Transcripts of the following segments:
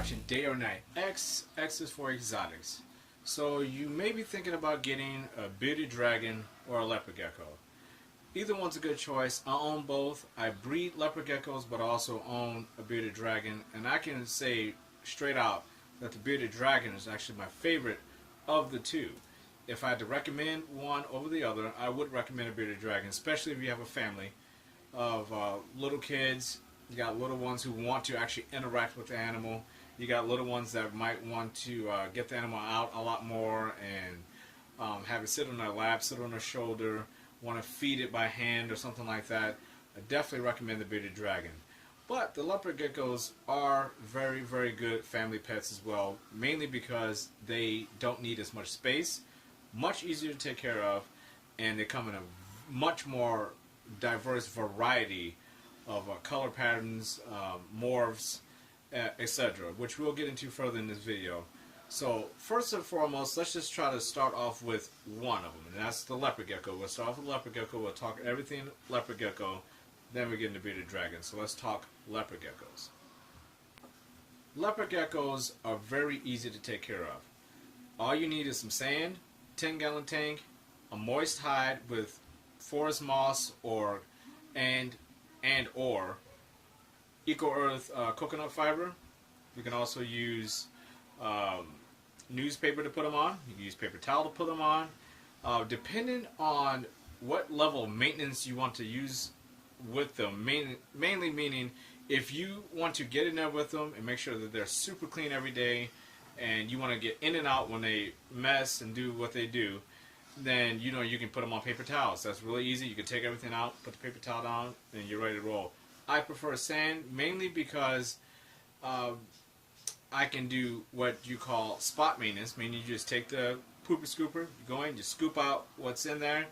watching Day or Night. X is for exotics. So you may be thinking about getting a bearded dragon or a leopard gecko. Either one's a good choice. I own both. I breed leopard geckos, but I also own a bearded dragon. And I can say straight out that the bearded dragon is actually my favorite of the two. If I had to recommend one over the other, I would recommend a bearded dragon, especially if you have a family of little kids. You got little ones who want to actually interact with the animal. You got little ones that might want to get the animal out a lot more and have it sit on their lap, sit on their shoulder, want to feed it by hand or something like that. I definitely recommend the bearded dragon. But the leopard geckos are very, very good family pets as well, mainly because they don't need as much space, much easier to take care of, and they come in a much more diverse variety of color patterns, morphs, etc., which we'll get into further in this video. So first and foremost, let's just try to start off with one of them, and that's the leopard gecko. We'll start off with leopard gecko. We'll talk everything leopard gecko, then we get into bearded dragon. So let's talk leopard geckos. Leopard geckos are very easy to take care of. All you need is some sand, 10-gallon tank, a moist hide with forest moss or Eco Earth coconut fiber. You can also use newspaper to put them on. You can use paper towel to put them on. Depending on what level of maintenance you want to use with them, mainly meaning if you want to get in there with them and make sure that they're super clean every day, and you want to get in and out when they mess and do what they do, then you can put them on paper towels. That's really easy. You can take everything out, put the paper towel down, and you're ready to roll. I prefer sand mainly because I can do what you call spot maintenance, meaning you just take the pooper scooper, you go in, you scoop out what's in there,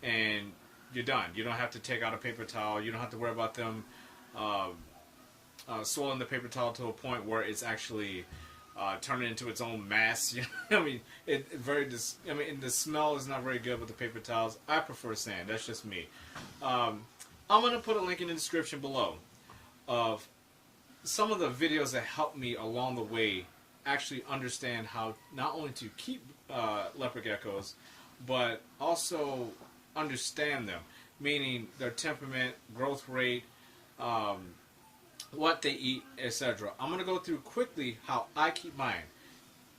and you're done. You don't have to take out a paper towel. You don't have to worry about them soiling the paper towel to a point where it's actually turning into its own mass. I mean, the smell is not very good with the paper towels. I prefer sand. That's just me. I'm going to put a link in the description below of some of the videos that helped me along the way actually understand how not only to keep leopard geckos, but also understand them, meaning their temperament, growth rate, what they eat, etc. I'm going to go through quickly how I keep mine,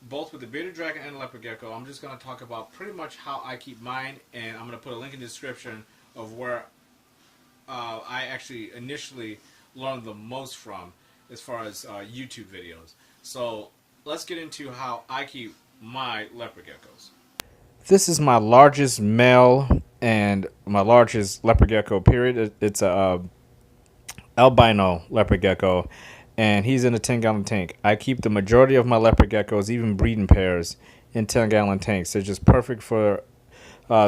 both with the bearded dragon and leopard gecko. I'm just going to talk about pretty much how I keep mine, and I'm going to put a link in the description of where I actually initially learned the most from as far as YouTube videos. So let's get into how I keep my leopard geckos. This is my largest male and my largest leopard gecko, period. It's a albino leopard gecko, and he's in a 10-gallon tank. I keep the majority of my leopard geckos, even breeding pairs, in 10-gallon tanks. They're just perfect for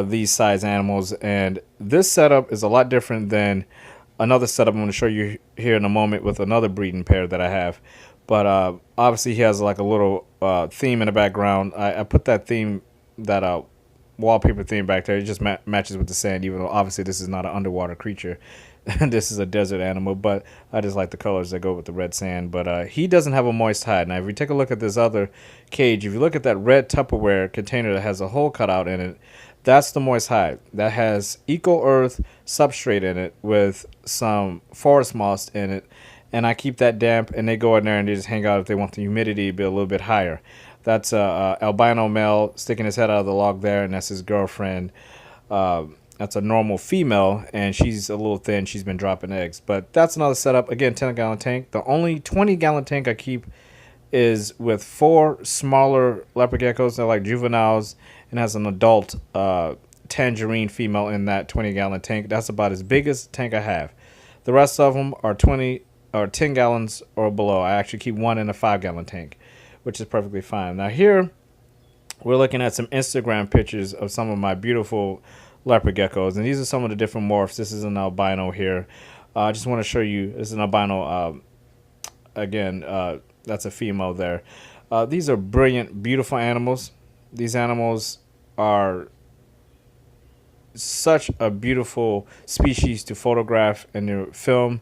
these size animals, and this setup is a lot different than another setup I'm going to show you here in a moment with another breeding pair that I have. But obviously he has like a little theme in the background. I put that theme, that wallpaper theme back there. It just matches with the sand, even though obviously this is not an underwater creature. This is a desert animal, but I just like the colors that go with the red sand. But he doesn't have a moist hide. Now if you take a look at this other cage, if you look at that red Tupperware container that has a hole cut out in it, that's the moist hide. That has Eco Earth substrate in it with some forest moss in it, and I keep that damp, and they go in there and they just hang out if they want the humidity to be a little bit higher. That's a albino male sticking his head out of the log there, and that's his girlfriend. That's a normal female, and she's a little thin. She's been dropping eggs. But that's another setup. Again, 10-gallon tank. The only 20-gallon tank I keep is with 4 smaller leopard geckos. They're like juveniles, and has an adult tangerine female in that 20-gallon tank. That's about as big as the tank I have. The rest of them are 20 or 10 gallons or below. I actually keep one in a 5-gallon tank, which is perfectly fine. Now here we're looking at some Instagram pictures of some of my beautiful leopard geckos, and these are some of the different morphs. This is an albino here. I just want to show you, this is an albino. Again, that's a female there. These are brilliant, beautiful animals. These animals are such a beautiful species to photograph and to film,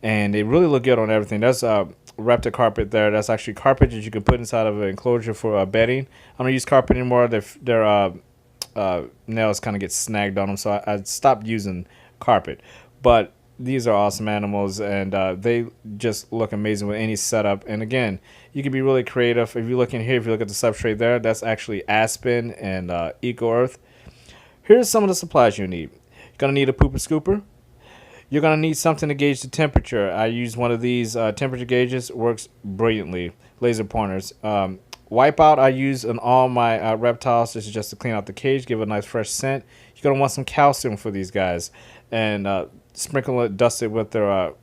and they really look good on everything. That's Repta carpet there. That's actually carpet that you can put inside of an enclosure for bedding. I don't use carpet anymore. Their nails kind of get snagged on them, so I stopped using carpet. But these are awesome animals, and they just look amazing with any setup. And again, you can be really creative. If you look in here, if you look at the substrate there, that's actually aspen and eco earth. Here's some of the supplies you need. You're gonna need a pooper scooper. You're going to need something to gauge the temperature. I use one of these temperature gauges. Works brilliantly. Laser pointers. Wipeout I use on all my reptiles. This is just to clean out the cage, give it a nice fresh scent. You're going to want some calcium for these guys. And sprinkle it, dust it with their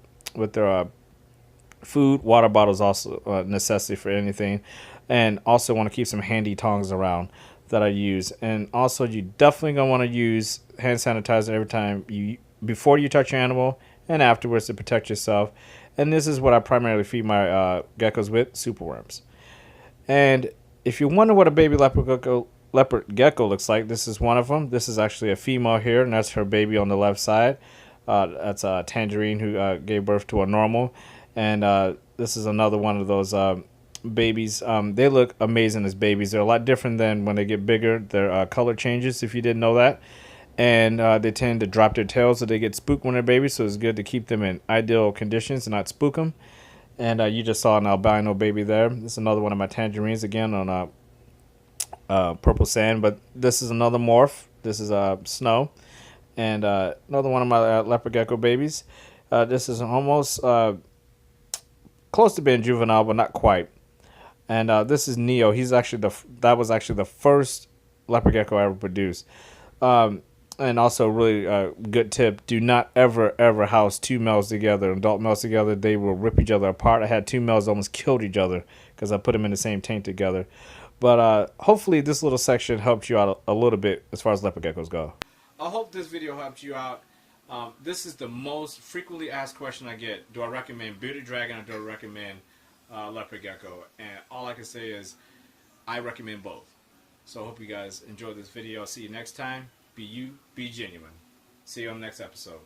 food. Water bottles also a necessity for anything. And also want to keep some handy tongs around that I use. And also you definitely going to want to use hand sanitizer every time before you touch your animal and afterwards to protect yourself. And this is what I primarily feed my geckos with, superworms. And if you wonder what a baby leopard gecko looks like, this is one of them. This is actually a female here, and that's her baby on the left side. That's Tangerine, who gave birth to a normal. And this is another one of those babies. They look amazing as babies. They're a lot different than when they get bigger. Their color changes, if you didn't know that. And they tend to drop their tails, so they get spooked when they're babies. So it's good to keep them in ideal conditions and not spook them. And you just saw an albino baby there. This is another one of my tangerines, again on purple sand. But this is another morph. This is snow. And another one of my leopard gecko babies. This is almost close to being juvenile, but not quite. And this is Neo. He's actually that was actually the first leopard gecko I ever produced. And also, really good tip: do not ever house two males together, adult males together. They will rip each other apart. I had two males that almost killed each other because I put them in the same tank together. But hopefully, this little section helped you out a little bit as far as leopard geckos go. I hope this video helped you out. This is the most frequently asked question I get: do I recommend bearded dragon or do I recommend leopard gecko? And all I can say is, I recommend both. So I hope you guys enjoyed this video. I'll see you next time. Be you, be genuine. See you on the next episode.